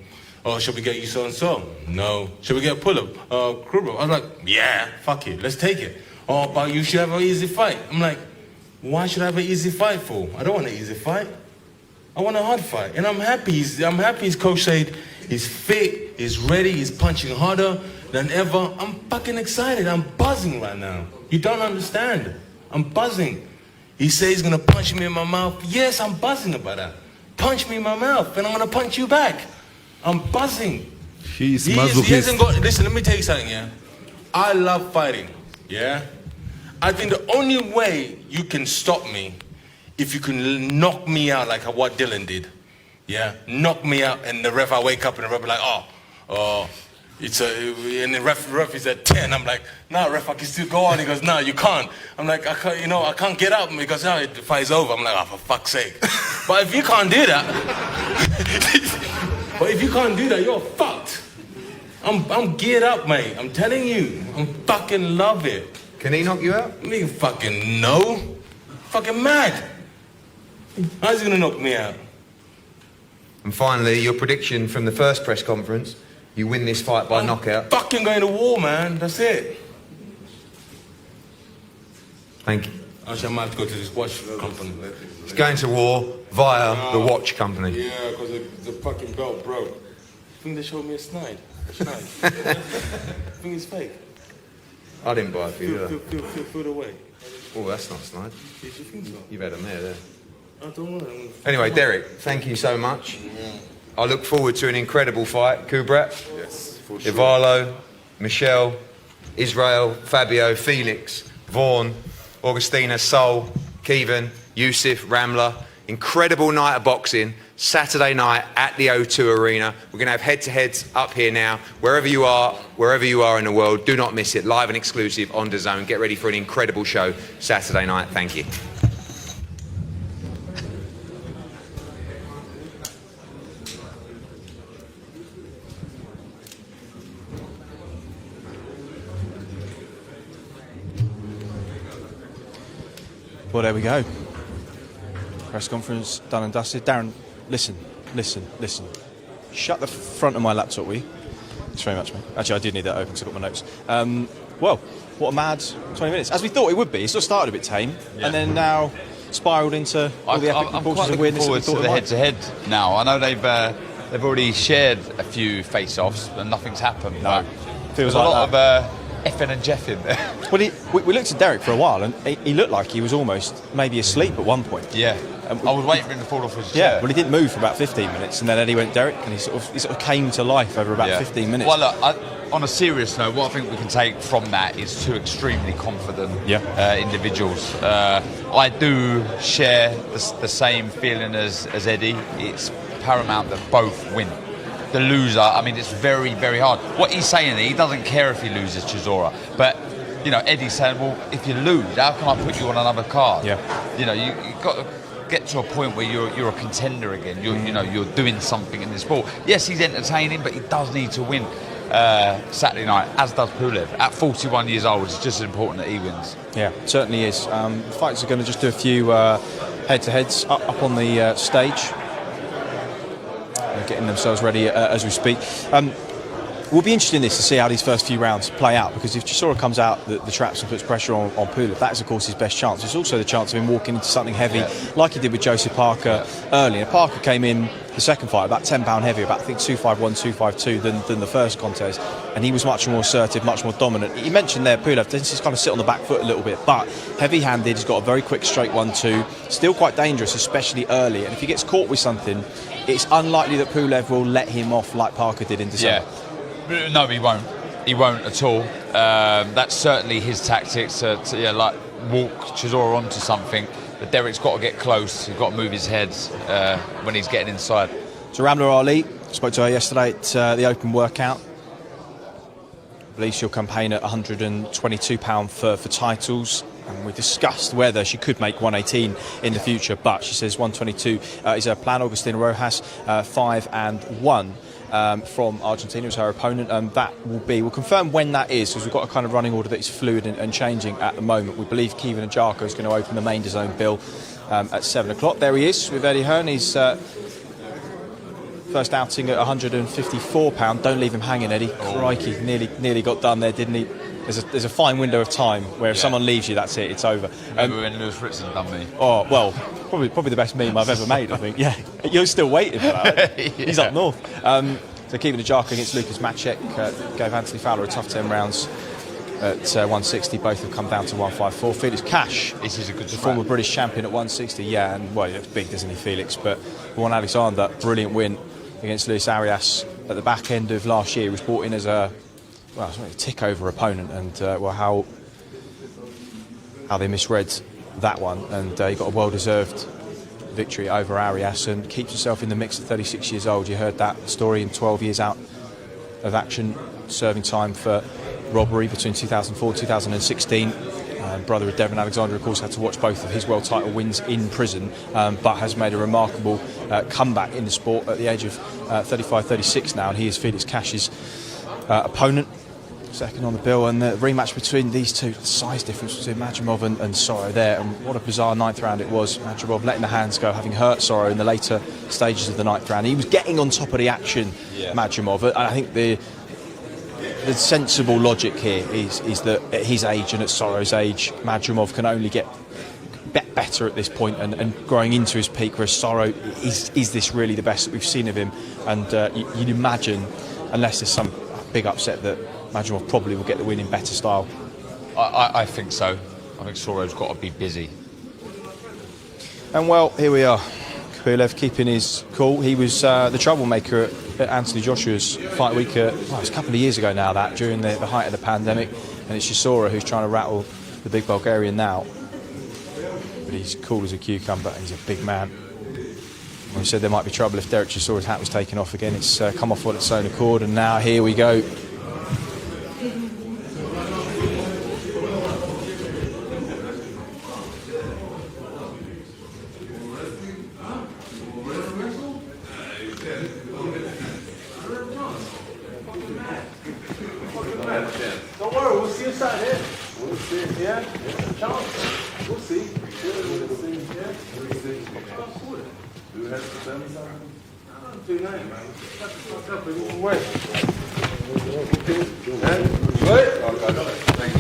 Oh, should we get you so-and-so? No. Should we get Pulev? Kubrat? I was like, yeah, fuck it, let's take it. Oh, but you should have an easy fight. I'm like, why should I have an easy fight for? I don't want an easy fight. I want a hard fight. And I'm happy. I'm happy his coach said he's fit, he's ready, he's punching harder than ever. I'm fucking excited. I'm buzzing right now. You don't understand. I'm buzzing. He says he's gonna punch me in my mouth. Yes, I'm buzzing about that. Punch me in my mouth and I'm gonna punch you back. I'm buzzing. He hasn't got, listen, let me tell you something, yeah? I love fighting, yeah? I think the only way you can stop me if you can knock me out like what Dylan did, yeah? Knock me out and the ref, I wake up and the ref be like, oh, and the ref is at 10. I'm like, nah, ref, I can still go on. He goes, no, you can't. I'm like, I can't get up because now the fight's over. I'm like, oh, for fuck's sake. But if you can't do that, you're fucked. I'm geared up, mate. I'm telling you, I'm fucking love it. Can he knock you out? Me fucking no. Fucking mad. How's he gonna knock me out? And finally, your prediction from the first press conference, you win this fight by knockout. Fucking going to war, man. That's it. Thank you. Actually, I might have to go to this watch company. He's going to war via the watch company. Yeah, because the fucking belt broke. I think they showed me a snide. I think it's fake. I didn't buy it for you. Feel it away. Oh, that's not snide. Did you think so? You've had a mare there. I don't know. Anyway, Derek, thank you so much. Yeah. I look forward to an incredible fight. Kubrat, yes, for sure. Ivalo, Michelle, Israel, Fabio, Felix, Vaughan, Augustina, Sol, Kevin, Yusuf, Ramla. Incredible night of boxing. Saturday night at the O2 Arena. We're going to have head-to-heads up here now. Wherever you are in the world, do not miss it. Live and exclusive on DAZN. Get ready for an incredible show Saturday night. Thank you. Well, there we go. Press conference done and dusted. Darren, listen. Shut the front of my laptop, will you? Thanks very much, mate. Actually, I did need that open because I got my notes. Well, what a mad 20 minutes. As we thought it would be. It sort of started a bit tame, and then now spiralled into all the epic proportions of weirdness. I'm quite looking forward to the head-to-head now. I know they've already shared a few face-offs, and nothing's happened. No, feels like a lot of effing and jeffing there. Well, we looked at Derek for a while, and he looked like he was almost maybe asleep at one point. Yeah. I was waiting for him to fall off his chair. Yeah, well, he didn't move for about 15 minutes, and then Eddie went Derek, and he sort of came to life over about 15 minutes. Well, look, on a serious note, what I think we can take from that is two extremely confident individuals. I do share the same feeling as Eddie. It's paramount that both win. The loser, I mean, it's very, very hard. What he's saying, he doesn't care if he loses Chisora, but Eddie's saying, well, if you lose, how can I put you on another card? Yeah. You've got to get to a point where you're a contender again. You're doing something in this sport. Yes, he's entertaining, but he does need to win Saturday night, as does Pulev. At 41 years old, it's just as important that he wins. Yeah, certainly is. The fighters are going to just do a few head-to-heads up on the stage. Getting themselves ready as we speak. We'll be interested in this to see how these first few rounds play out, because if Chisora comes out the traps and puts pressure on Pulev, that's of course his best chance. It's also the chance of him walking into something heavy like he did with Joseph Parker earlier. Parker came in the second fight about 10 pound heavier, about I think 251, 252 than the first contest, and he was much more assertive, much more dominant. You mentioned there Pulev tends to kind of sit on the back foot a little bit, but heavy-handed, he's got a very quick straight 1-2, still quite dangerous, especially early, and if he gets caught with something, it's unlikely that Pulev will let him off like Parker did in December. Yeah. No, he won't. He won't at all. That's certainly his tactics to walk Chisora onto something. But Derek's got to get close. He's got to move his head when he's getting inside. So Ramla Ali, spoke to her yesterday at the open workout. I believe she'll campaign at £122 for titles. And we discussed whether she could make 118 in the future, but she says 122 is her plan. Augustina Rojas, 5-1 from Argentina is her opponent, and that we'll confirm when that is, because we've got a kind of running order that is fluid and changing at the moment. We believe Kevin Ajako is going to open the main DAZN bill at 7 o'clock. There he is with Eddie Hearn. He's first outing at 154 £. Don't leave him hanging, Eddie. Crikey, nearly got done there, didn't he? There's a fine window of time where if someone leaves you, that's it. It's over. Remember when Lewis Ritson done me? Oh well, probably the best meme I've ever made. I think. Yeah, you're still waiting for that. He's up north. So keeping the Jark against Lucas Maciek gave Anthony Fowler a tough 10 rounds at 160. Both have come down to 154. Felix Cash, this is a good the former British champion at 160. Yeah, and well, he looks big, doesn't he, Felix? But Juan Alexander, brilliant win against Luis Arias at the back end of last year. He was brought in as a tick-over opponent, and how they misread that one, and he got a well-deserved victory over Arias and keeps himself in the mix at 36 years old. You heard that story, in 12 years out of action, serving time for robbery between 2004 and 2016. Brother of Devon Alexander, of course, had to watch both of his world title wins in prison, but has made a remarkable comeback in the sport at the age of 35, 36 now, and he is Felix Cash's opponent. Second on the bill, and the rematch between these two, the size difference between Madrimov and Soro there, and what a bizarre ninth round it was. Madrimov letting the hands go, having hurt Soro in the later stages of the ninth round. He was getting on top of the action, Madrimov, and I think the sensible logic here is that at his age and at Soro's age, Madrimov can only get better at this point and growing into his peak, whereas Soro is this really the best that we've seen of him, and you'd imagine, unless there's some big upset, that Madrimov probably will get the win in better style. I think so. I think Soro's got to be busy. And well, here we are. Pulev keeping his cool. He was the troublemaker at Anthony Joshua's fight week. It was a couple of years ago now, that during the height of the pandemic, and it's Chisora who's trying to rattle the big Bulgarian now. But he's cool as a cucumber. He's a big man. We said there might be trouble if Derek Chisora's hat was taken off again. It's come off on its own accord, and now here we go. Don't worry, we'll see inside here. We'll see, yeah. It's a chance. We'll see. We'll see, yeah. We'll see. Do you have to tell me something? Too late, man. Shut the fuck up and move away. Good? Okay. Thank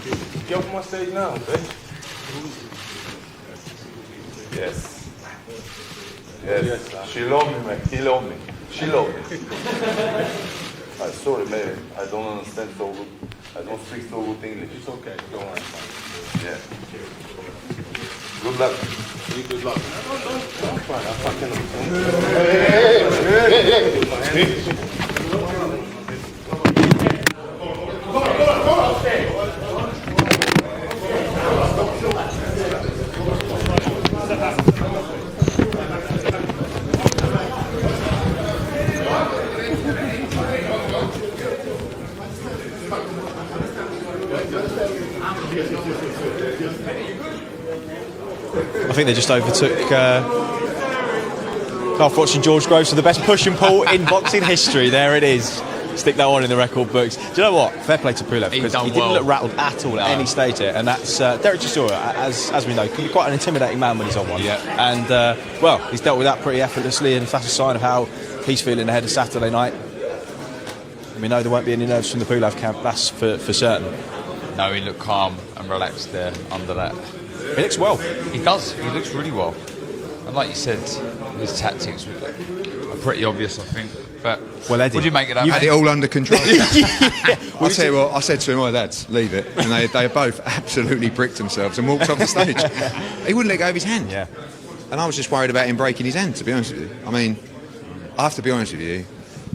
you. Get off my stage now, bitch. Yes. Yes. She loved me, man. He loved me. She loved me. I'm sorry, man. I don't understand so good. I don't speak so good English. It's okay. Don't worry. Yeah. Good luck. You good luck. I'm fine. I'm I think they just overtook watching George Groves for the best push and pull in boxing history. There it is. Stick that one in the record books. Do you know what? Fair play to Pulev, because he didn't look rattled at all at any stage here, and that's Derek Chisora, as we know, can be quite an intimidating man when he's on one. Yeah. And well, he's dealt with that pretty effortlessly, and that's a sign of how he's feeling ahead of Saturday night. And we know there won't be any nerves from the Pulev camp. That's for certain. No, he looked calm and relaxed there under that. He looks well. He does. He looks really well. And like you said, his tactics are pretty obvious, I think. But well, Eddie, what do you make of that? You had it all under control. I'll tell you what, I said to him, "Oh, lads, leave it." And they both absolutely bricked themselves and walked off the stage. He wouldn't let go of his hand. Yeah. And I was just worried about him breaking his hand, to be honest with you. I mean, I have to be honest with you,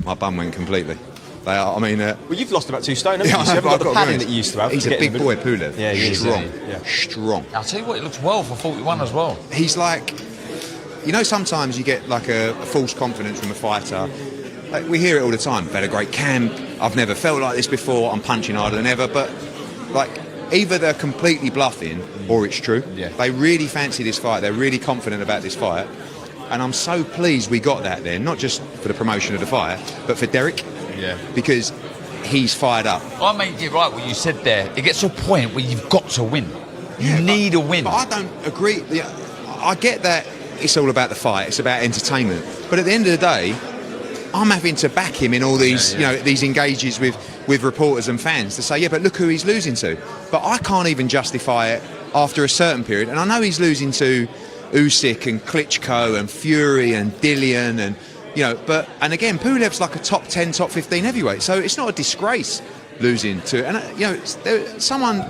my bum went completely. Well, you've lost about 2 stone, haven't you? So you haven't got the padding that you used to have. He's a big boy, Pulev. Yeah, he is. Strong. Yeah. Strong. I'll tell you what, he looks well for 41 as well. He's like, you know, sometimes you get like a false confidence from a fighter. Like, we hear it all the time. I've had a great camp. I've never felt like this before. I'm punching harder than ever. But like, either they're completely bluffing or it's true. Yeah. They really fancy this fight. They're really confident about this fight. And I'm so pleased we got that there, not just for the promotion of the fight, but for Derek. Yeah. Because he's fired up. I mean, you're right what you said there. It gets to a point where you've got to win. You need a win. But I don't agree. I get that it's all about the fight. It's about entertainment. But at the end of the day, I'm having to back him in all these, these engages with reporters and fans to say, yeah, but look who he's losing to. But I can't even justify it after a certain period. And I know he's losing to Usyk and Klitschko and Fury and Dillian and, and again, Pulev's like a top 10, top 15 heavyweight. So it's not a disgrace losing to, and, someone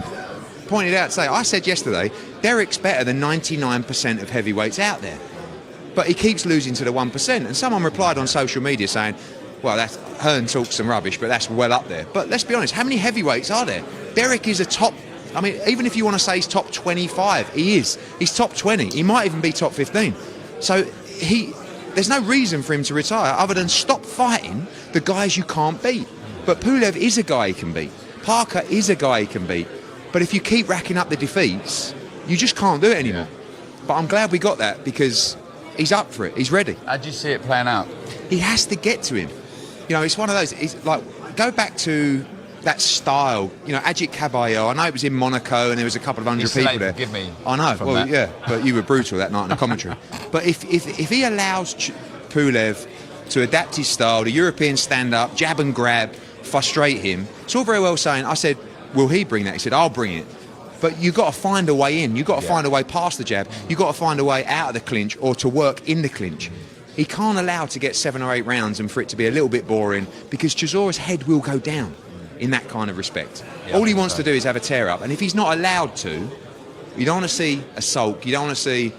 pointed out today, I said yesterday, Derek's better than 99% of heavyweights out there. But he keeps losing to the 1%. And someone replied on social media saying, well, Hearn talks some rubbish, but that's well up there. But let's be honest, how many heavyweights are there? Derek is a top, even if you want to say he's top 25, he is. He's top 20. He might even be top 15. So there's no reason for him to retire other than stop fighting the guys you can't beat. But Pulev is a guy he can beat. Parker is a guy he can beat. But if you keep racking up the defeats, you just can't do it anymore. But I'm glad we got that because he's up for it. He's ready. How do you see it playing out? He has to get to him. It's one of those. It's like, go back to that style. Ajit Caballero. I know it was in Monaco and there was a couple of hundred people there. Forgive me. I know. Well, that. Yeah, but you were brutal that night in the commentary. But if he allows Pulev to adapt his style, the European stand-up, jab and grab, frustrate him, it's all very well saying, I said, will he bring that? He said, I'll bring it. But you've got to find a way in. You've got to find a way past the jab. You've got to find a way out of the clinch or to work in the clinch. He can't allow to get 7 or 8 rounds and for it to be a little bit boring because Chisora's head will go down in that kind of respect. All he wants to do is have a tear-up. And if he's not allowed to, you don't want to see a sulk. You don't want to see,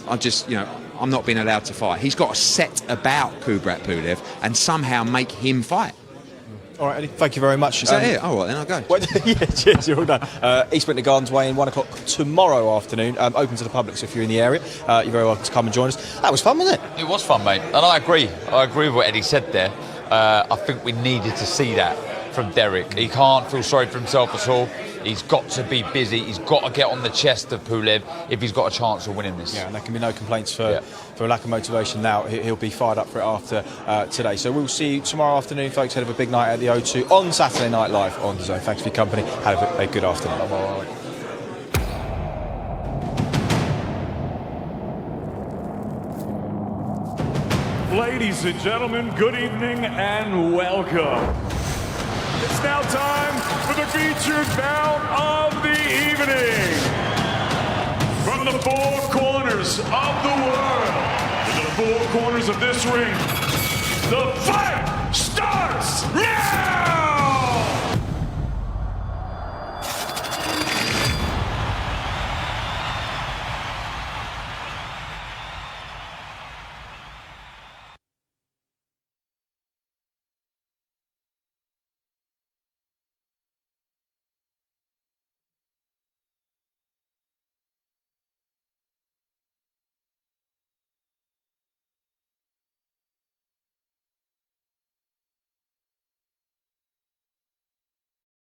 I'm not being allowed to fight. He's got to set about Kubrat Pulev and somehow make him fight. All right, Eddie, thank you very much. Is that it? All right, then I'll go. Yeah, cheers, you're all done. East Winter Gardens Way in 1 o'clock tomorrow afternoon. Open to the public, so if you're in the area, you're very welcome to come and join us. That was fun, wasn't it? It was fun, mate. And I agree. I agree with what Eddie said there. I think we needed to see that from Derek. He can't feel sorry for himself at all. He's got to be busy. He's got to get on the chest of Pulev if he's got a chance of winning this. Yeah, and there can be no complaints for a lack of motivation now. He'll be fired up for it after today. So we'll see you tomorrow afternoon, folks. Head of a big night at the O2 on Saturday Night Live on DAZN. Thanks for your company. Have a good afternoon. Ladies and gentlemen, good evening and welcome. It's now time for the featured bout of the evening. From the 4 corners of the world to the 4 corners of this ring, the fight starts now!